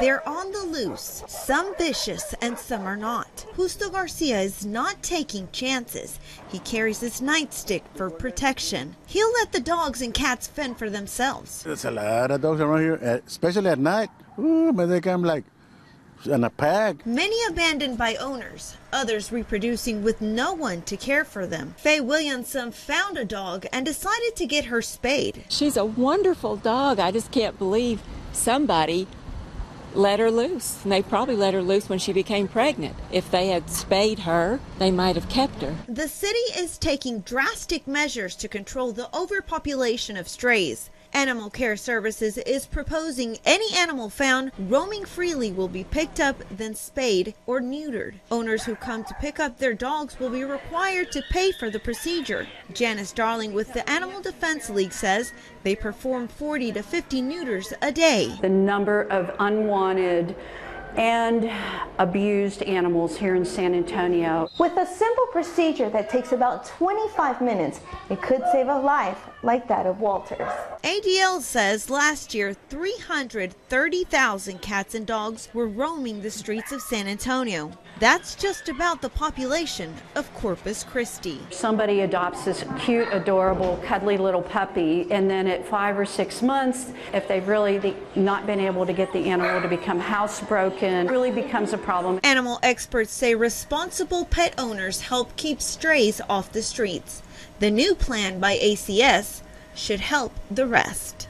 They're on the loose, some vicious and some are not. Justo Garcia is not taking chances. He carries his nightstick for protection. He'll let the dogs and cats fend for themselves. There's a lot of dogs around here, especially at night. Ooh, but they come like in a pack. Many abandoned by owners, others reproducing with no one to care for them. Faye Williamson found a dog and decided to get her spayed. She's a wonderful dog. I just can't believe somebody let her loose. And they probably let her loose when she became pregnant. If they had spayed her, they might have kept her. The city is taking drastic measures to control the overpopulation of strays. Animal Care Services is proposing any animal found roaming freely will be picked up, then spayed or neutered. Owners who come to pick up their dogs will be required to pay for the procedure. Janice Darling with the Animal Defense League says they perform 40 to 50 neuters a day. The number of unwanted and abused animals here in San Antonio. With a simple procedure that takes about 25 minutes, it could save a life like that of Walter's. ADL says last year 330,000 cats and dogs were roaming the streets of San Antonio. That's just about the population of Corpus Christi. Somebody adopts this cute, adorable, cuddly little puppy, and then at 5 or 6 months, if they've really not been able to get the animal to become housebroken, it really becomes a problem. Animal experts say responsible pet owners help keep strays off the streets. The new plan by ACS should help the rest.